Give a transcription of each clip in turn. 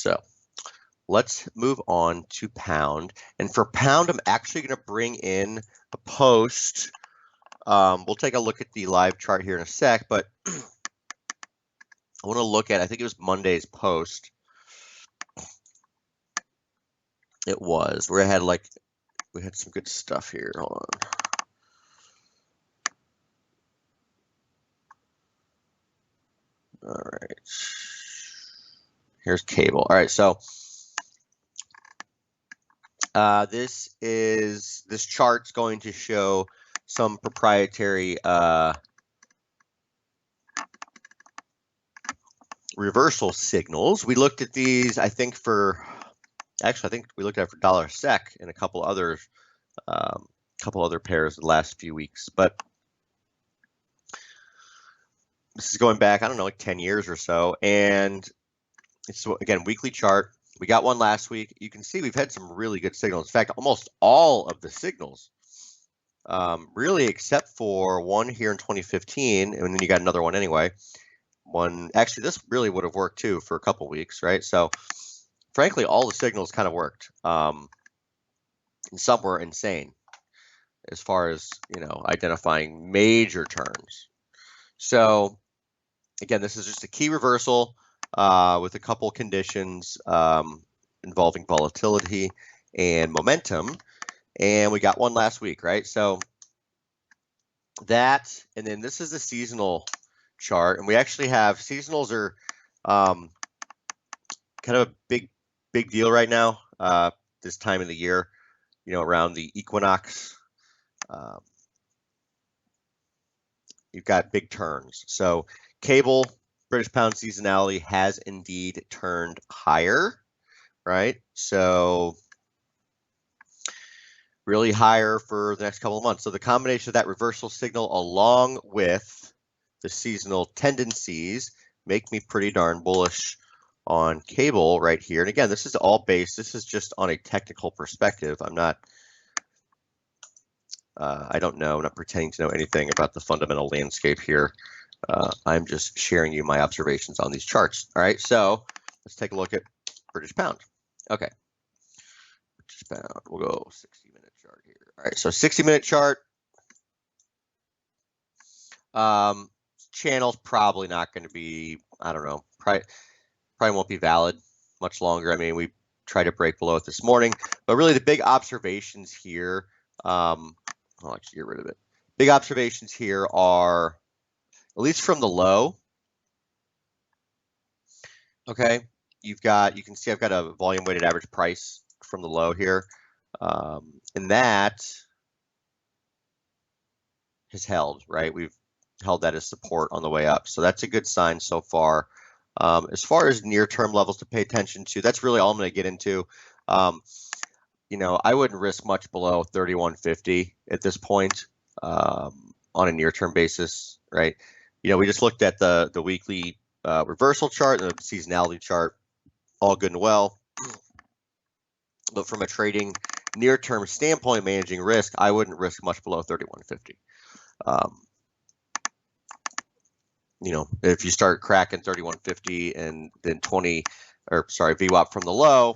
So let's move on to pound. And for pound, I'm actually going to bring in a post. We'll take a look at the live chart here in a sec, but I want to look at, I think it was Monday's post. It was where I had we had some good stuff here. Hold on. All right. Here's cable. All right, so this chart's going to show some proprietary reversal signals. We looked at these, I think I think we looked at it for dollar sec and a couple other pairs the last few weeks, but this is going back, I don't know, like 10 years or so, and it's, again, weekly chart. We got one last week. You can see we've had some really good signals. In fact, almost all of the signals, really, except for one here in 2015, and then you got another one anyway. Actually, this really would have worked too for a couple weeks, right? So, frankly, all the signals kind of worked. And some were insane as far as, identifying major turns. So, again, this is just a key reversal with a couple conditions involving volatility and momentum. And we got one last week, right? So that, and then this is the seasonal chart. And we actually have, seasonals are kind of a big deal right now, this time of the year, around the equinox. You've got big turns. So cable, British pound seasonality has indeed turned higher, right? So really higher for the next couple of months. So the combination of that reversal signal along with the seasonal tendencies make me pretty darn bullish on cable right here. And again, this is all based, this is just on a technical perspective. I'm not, I don't know, I'm not pretending to know anything about the fundamental landscape here. I'm just sharing you my observations on these charts. All right, so let's take a look at British pound. Okay, British pound, we'll go 60-minute chart here. All right, so 60-minute chart. Channel's probably not going to be, I don't know, probably won't be valid much longer. I mean, we tried to break below it this morning, but really the big observations here, I'll actually get rid of it. Big observations here are, at least from the low, okay, you can see I've got a volume weighted average price from the low here, and that has held, right? We've held that as support on the way up, so that's a good sign so far. As far as near-term levels to pay attention to, that's really all I'm going to get into. I wouldn't risk much below 31.50 at this point on a near-term basis, right? We just looked at the weekly reversal chart and the seasonality chart, all good and well. But from a trading near-term standpoint, managing risk, I wouldn't risk much below 31.50. If you start cracking 31.50 and then VWAP from the low,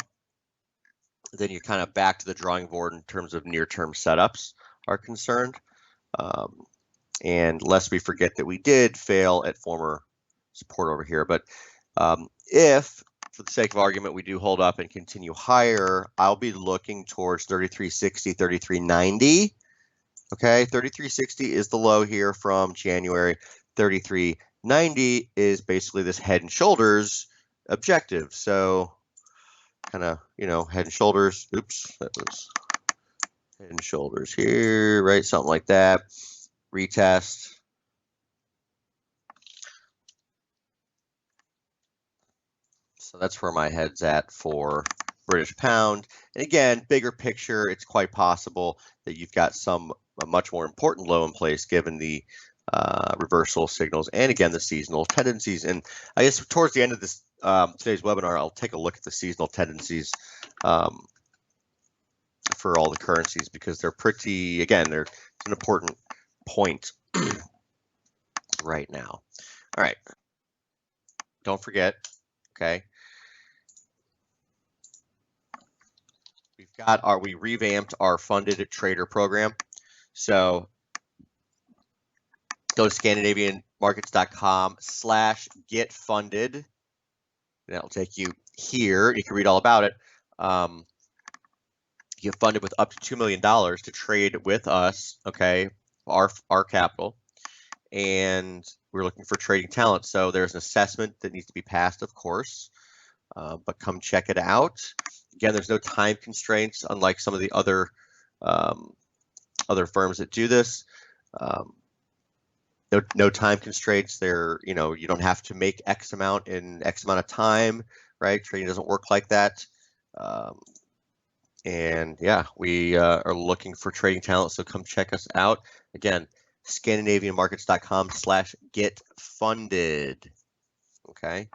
then you're kind of back to the drawing board in terms of near-term setups are concerned. And lest we forget that we did fail at former support over here. But if, for the sake of argument, we do hold up and continue higher, I'll be looking towards 33.60, 33.90. Okay, 33.60 is the low here from January. 33.90 is basically this head and shoulders objective. So kind of, head and shoulders. Oops, that was head and shoulders here, right? Something like that. Retest. So that's where my head's at for British pound. And again, bigger picture, it's quite possible that you've got a much more important low in place given the reversal signals and again the seasonal tendencies. And I guess towards the end of this today's webinar, I'll take a look at the seasonal tendencies for all the currencies because they're pretty, again, it's an important point right now. All right, don't forget, okay, we revamped our funded trader program. So go to scandinavianmarkets.com/getfunded. That'll take you here. You can read all about it. You get funded with up to $2 million to trade with us, okay, our capital. And we're looking for trading talent. So there's an assessment that needs to be passed, of course, but come check it out. Again, there's no time constraints, unlike some of the other firms that do this. No time constraints. You don't have to make X amount in X amount of time, right? Trading doesn't work like that. And yeah, we are looking for trading talent, so come check us out. Again, scandinavianmarkets.com/getfunded. Okay.